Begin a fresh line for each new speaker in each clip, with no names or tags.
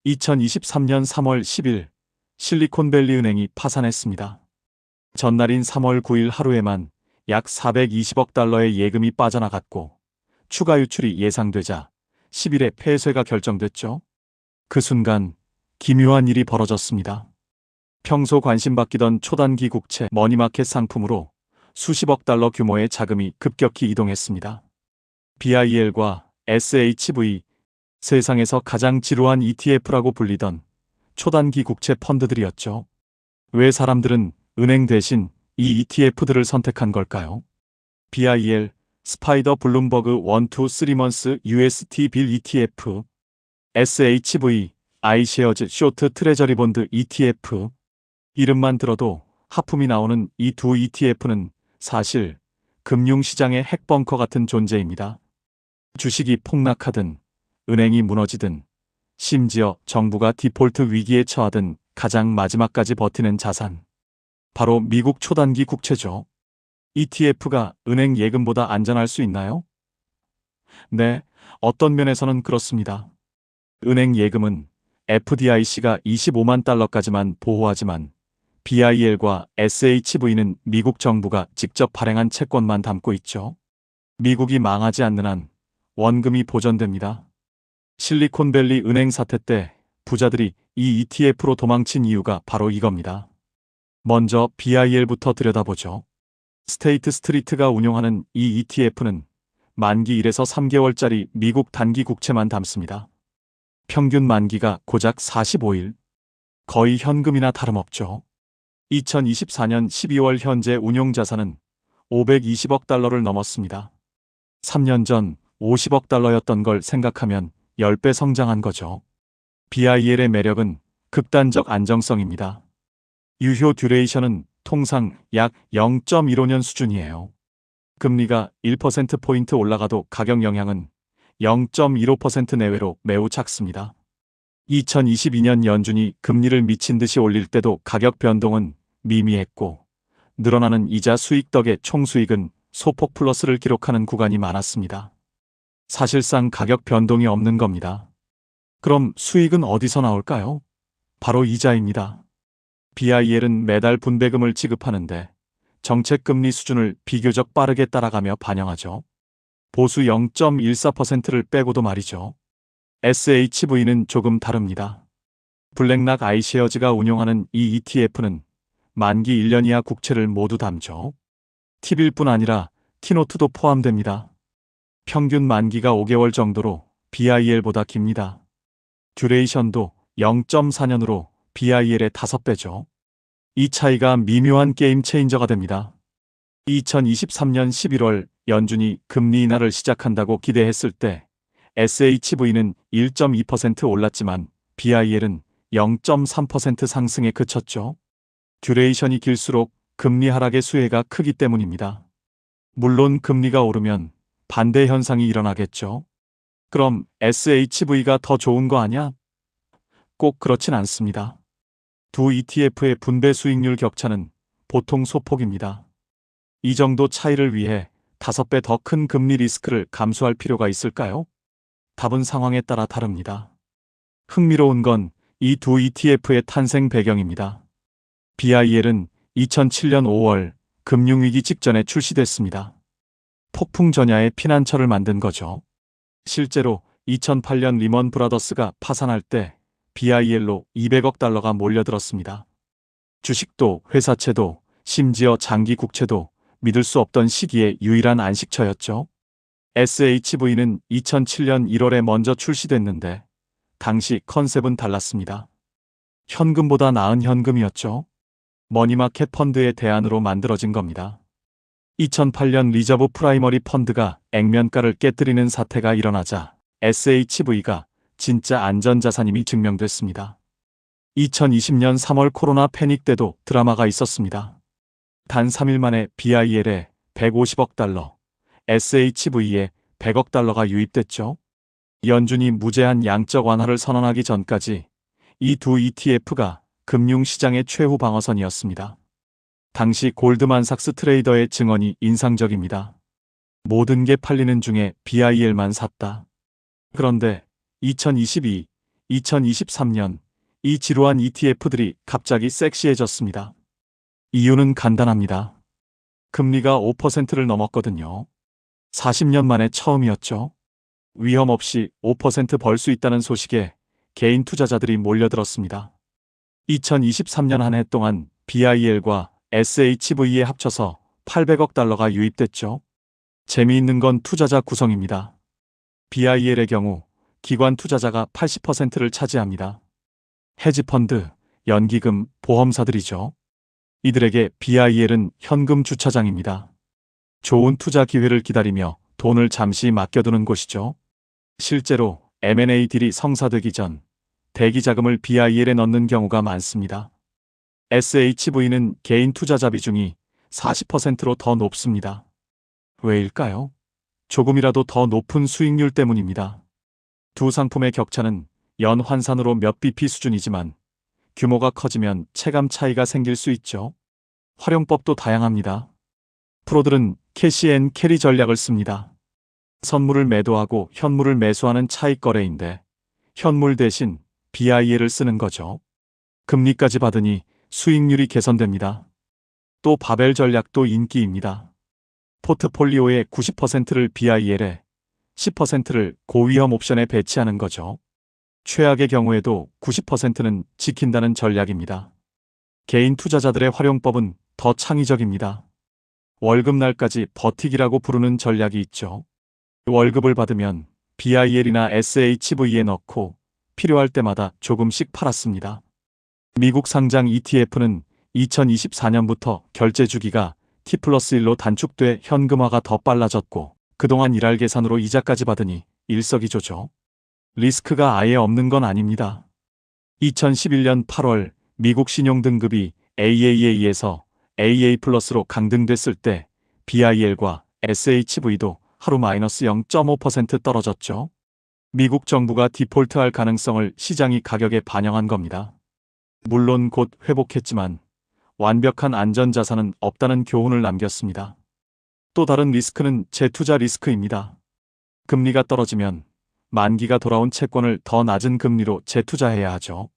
2023년 3월 10일 실리콘밸리 은행이 파산했습니다. 전날인 3월 9일 하루에만 약 420억 달러의 예금이 빠져나갔고 추가 유출이 예상되자 10일에 폐쇄가 결정됐죠. 그 순간 기묘한 일이 벌어졌습니다. 평소 관심받기던 초단기 국채 머니마켓 상품으로 수십억 달러 규모의 자금이 급격히 이동했습니다. BIL과 SHV, 세상에서 가장 지루한 ETF라고 불리던 초단기 국채 펀드들이었죠. 왜 사람들은 은행 대신 이 ETF들을 선택한 걸까요? BIL, 스파이더 블룸버그 1-2-3months UST 빌 ETF, SHV, iShares 쇼트 트레저리 본드 ETF. 이름만 들어도 하품이 나오는 이 두 ETF는 사실 금융시장의 핵벙커 같은 존재입니다. 주식이 폭락하든 은행이 무너지든 심지어 정부가 디폴트 위기에 처하든 가장 마지막까지 버티는 자산. 바로 미국 초단기 국채죠. ETF가 은행 예금보다 안전할 수 있나요? 네, 어떤 면에서는 그렇습니다. 은행 예금은 FDIC가 25만 달러까지만 보호하지만 BIL과 SHV는 미국 정부가 직접 발행한 채권만 담고 있죠. 미국이 망하지 않는 한 원금이 보전됩니다. 실리콘밸리 은행 사태 때 부자들이 이 ETF로 도망친 이유가 바로 이겁니다. 먼저 BIL부터 들여다보죠. 스테이트 스트리트가 운용하는 이 ETF는 만기 1에서 3개월짜리 미국 단기 국채만 담습니다. 평균 만기가 고작 45일. 거의 현금이나 다름없죠. 2024년 12월 현재 운용 자산은 520억 달러를 넘었습니다. 3년 전 50억 달러였던 걸 생각하면 10배 성장한 거죠. BIL의 매력은 극단적 안정성입니다. 유효 듀레이션은 통상 약 0.15년 수준이에요. 금리가 1%포인트 올라가도 가격 영향은 0.15% 내외로 매우 작습니다. 2022년 연준이 금리를 미친 듯이 올릴 때도 가격 변동은 미미했고 늘어나는 이자 수익 덕에 총수익은 소폭 플러스를 기록하는 구간이 많았습니다. 사실상 가격 변동이 없는 겁니다. 그럼 수익은 어디서 나올까요? 바로 이자입니다. BIL은 매달 분배금을 지급하는데 정책금리 수준을 비교적 빠르게 따라가며 반영하죠. 보수 0.14%를 빼고도 말이죠. SHV는 조금 다릅니다. 블랙락 iShares가 운용하는 이 ETF는 만기 1년 이하 국채를 모두 담죠. T빌뿐 아니라 T노트도 포함됩니다. 평균 만기가 5개월 정도로 BIL보다 깁니다. 듀레이션도 0.4년으로 BIL의 5배죠. 이 차이가 미묘한 게임 체인저가 됩니다. 2023년 11월 연준이 금리 인하를 시작한다고 기대했을 때 SHV는 1.2% 올랐지만 BIL은 0.3% 상승에 그쳤죠. 듀레이션이 길수록 금리 하락의 수혜가 크기 때문입니다. 물론 금리가 오르면 반대 현상이 일어나겠죠. 그럼 SHV가 더 좋은 거 아냐? 꼭 그렇진 않습니다. 두 ETF의 분배 수익률 격차는 보통 소폭입니다. 이 정도 차이를 위해 5배 더 큰 금리 리스크를 감수할 필요가 있을까요? 답은 상황에 따라 다릅니다. 흥미로운 건 이 두 ETF의 탄생 배경입니다. BIL은 2007년 5월 금융위기 직전에 출시됐습니다. 폭풍 전야의 피난처를 만든 거죠. 실제로 2008년 리먼 브라더스가 파산할 때 BIL로 200억 달러가 몰려들었습니다. 주식도 회사채도 심지어 장기 국채도 믿을 수 없던 시기의 유일한 안식처였죠. SHV는 2007년 1월에 먼저 출시됐는데 당시 컨셉은 달랐습니다. 현금보다 나은 현금이었죠. 머니마켓 펀드의 대안으로 만들어진 겁니다. 2008년 리저브 프라이머리 펀드가 액면가를 깨뜨리는 사태가 일어나자 SHV가 진짜 안전자산임이 증명됐습니다. 2020년 3월 코로나 패닉 때도 드라마가 있었습니다. 단 3일 만에 BIL에 150억 달러, SHV에 100억 달러가 유입됐죠. 연준이 무제한 양적 완화를 선언하기 전까지 이 두 ETF가 금융시장의 최후 방어선이었습니다. 당시 골드만삭스 트레이더의 증언이 인상적입니다. 모든 게 팔리는 중에 BIL만 샀다. 그런데 2022, 2023년 이 지루한 ETF들이 갑자기 섹시해졌습니다. 이유는 간단합니다. 금리가 5%를 넘었거든요. 40년 만에 처음이었죠. 위험 없이 5% 벌 수 있다는 소식에 개인 투자자들이 몰려들었습니다. 2023년 한 해 동안 BIL과 SHV에 합쳐서 800억 달러가 유입됐죠. 재미있는 건 투자자 구성입니다. BIL의 경우 기관 투자자가 80%를 차지합니다. 헤지펀드, 연기금, 보험사들이죠. 이들에게 BIL은 현금 주차장입니다. 좋은 투자 기회를 기다리며 돈을 잠시 맡겨두는 곳이죠. 실제로 M&A 딜이 성사되기 전 대기 자금을 BIL에 넣는 경우가 많습니다. SHV는 개인 투자자 비중이 40%로 더 높습니다. 왜일까요? 조금이라도 더 높은 수익률 때문입니다. 두 상품의 격차는 연 환산으로 몇 bp 수준이지만 규모가 커지면 체감 차이가 생길 수 있죠. 활용법도 다양합니다. 프로들은 캐시 앤 캐리 전략을 씁니다. 선물을 매도하고 현물을 매수하는 차익 거래인데 현물 대신 BIL을 쓰는 거죠. 금리까지 받으니 수익률이 개선됩니다. 또 바벨 전략도 인기입니다. 포트폴리오의 90%를 BIL에 10%를 고위험 옵션에 배치하는 거죠. 최악의 경우에도 90%는 지킨다는 전략입니다. 개인 투자자들의 활용법은 더 창의적입니다. 월급날까지 버티기라고 부르는 전략이 있죠. 월급을 받으면 BIL이나 SHV에 넣고 필요할 때마다 조금씩 팔았습니다. 미국 상장 ETF는 2024년부터 결제 주기가 T+1로 단축돼 현금화가 더 빨라졌고 그동안 일할 계산으로 이자까지 받으니 일석이조죠. 리스크가 아예 없는 건 아닙니다. 2011년 8월 미국 신용등급이 AAA에서 AA+로 강등됐을 때 BIL과 SHV도 하루 마이너스 0.5% 떨어졌죠. 미국 정부가 디폴트할 가능성을 시장이 가격에 반영한 겁니다. 물론 곧 회복했지만 완벽한 안전자산은 없다는 교훈을 남겼습니다. 또 다른 리스크는 재투자 리스크입니다. 금리가 떨어지면 만기가 돌아온 채권을 더 낮은 금리로 재투자해야 하죠.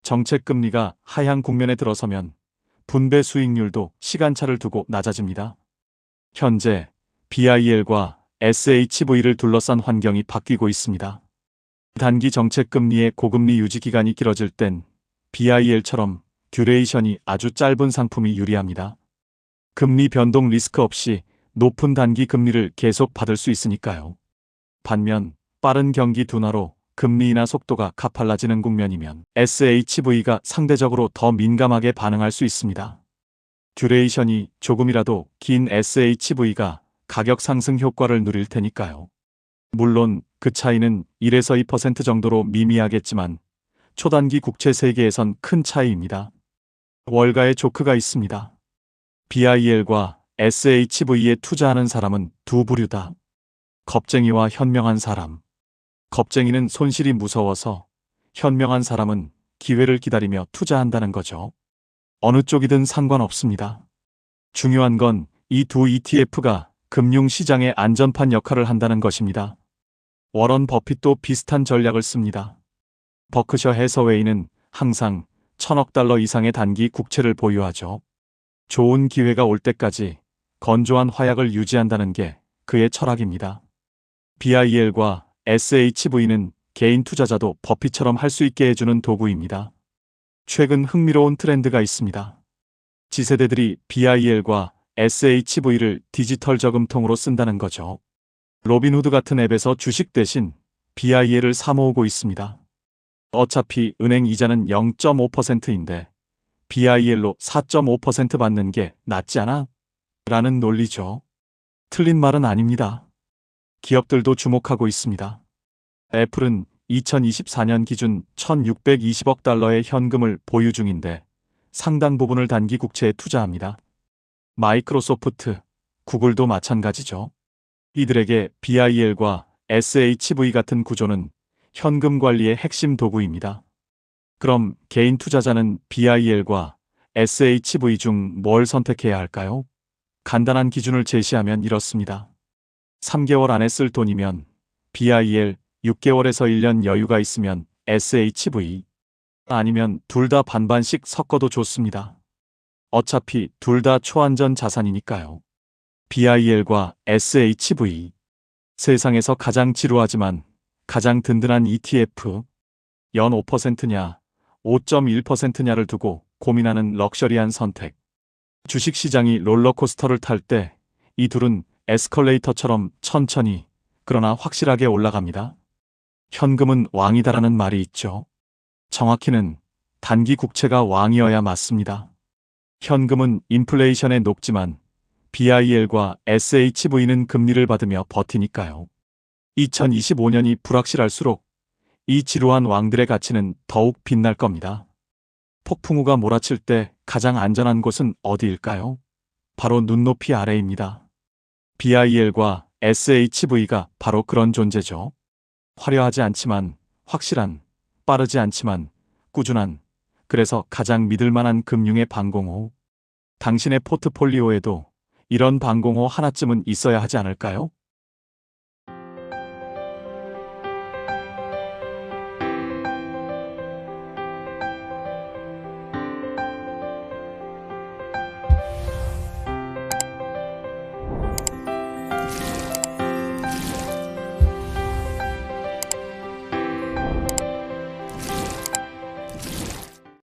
정책금리가 하향 국면에 들어서면 분배 수익률도 시간차를 두고 낮아집니다. 현재 BIL과 SHV를 둘러싼 환경이 바뀌고 있습니다. 단기 정책금리의 고금리 유지 기간이 길어질 땐 BIL처럼 듀레이션이 아주 짧은 상품이 유리합니다. 금리 변동 리스크 없이 높은 단기 금리를 계속 받을 수 있으니까요. 반면 빠른 경기 둔화로 금리 인하 속도가 가팔라지는 국면이면 SHV가 상대적으로 더 민감하게 반응할 수 있습니다. 듀레이션이 조금이라도 긴 SHV가 가격 상승 효과를 누릴 테니까요. 물론 그 차이는 1에서 2% 정도로 미미하겠지만 초단기 국채 세계에선 큰 차이입니다. 월가의 조크가 있습니다. BIL과 SHV에 투자하는 사람은 두 부류다. 겁쟁이와 현명한 사람. 겁쟁이는 손실이 무서워서, 현명한 사람은 기회를 기다리며 투자한다는 거죠. 어느 쪽이든 상관없습니다. 중요한 건 이 두 ETF가 금융시장의 안전판 역할을 한다는 것입니다. 워런 버핏도 비슷한 전략을 씁니다. 버크셔 해서웨이는 항상 1,000억 달러 이상의 단기 국채를 보유하죠. 좋은 기회가 올 때까지 건조한 화약을 유지한다는 게 그의 철학입니다. BIL과 SHV는 개인 투자자도 버핏처럼 할 수 있게 해주는 도구입니다. 최근 흥미로운 트렌드가 있습니다. 지세대들이 BIL과 SHV를 디지털 저금통으로 쓴다는 거죠. 로빈후드 같은 앱에서 주식 대신 BIL을 사모으고 있습니다. 어차피 은행 이자는 0.5%인데 BIL로 4.5% 받는 게 낫지 않아? 라는 논리죠. 틀린 말은 아닙니다. 기업들도 주목하고 있습니다. 애플은 2024년 기준 1,620억 달러의 현금을 보유 중인데 상당 부분을 단기 국채에 투자합니다. 마이크로소프트, 구글도 마찬가지죠. 이들에게 BIL과 SHV 같은 구조는 현금 관리의 핵심 도구입니다. 그럼 개인 투자자는 BIL과 SHV 중 뭘 선택해야 할까요? 간단한 기준을 제시하면 이렇습니다. 3개월 안에 쓸 돈이면 BIL, 6개월에서 1년 여유가 있으면 SHV. 아니면 둘 다 반반씩 섞어도 좋습니다. 어차피 둘 다 초안전 자산이니까요. BIL과 SHV. 세상에서 가장 지루하지만 가장 든든한 ETF. 연 5%냐, 5.1%냐를 두고 고민하는 럭셔리한 선택. 주식시장이 롤러코스터를 탈 때 이 둘은 에스컬레이터처럼 천천히 그러나 확실하게 올라갑니다. 현금은 왕이다라는 말이 있죠. 정확히는 단기 국채가 왕이어야 맞습니다. 현금은 인플레이션에 녹지만 BIL과 SHV는 금리를 받으며 버티니까요. 2025년이 불확실할수록 이 지루한 왕들의 가치는 더욱 빛날 겁니다. 폭풍우가 몰아칠 때 가장 안전한 곳은 어디일까요? 바로 눈높이 아래입니다. BIL과 SHV가 바로 그런 존재죠. 화려하지 않지만 확실한, 빠르지 않지만 꾸준한, 그래서 가장 믿을 만한 금융의 방공호. 당신의 포트폴리오에도 이런 방공호 하나쯤은 있어야 하지 않을까요?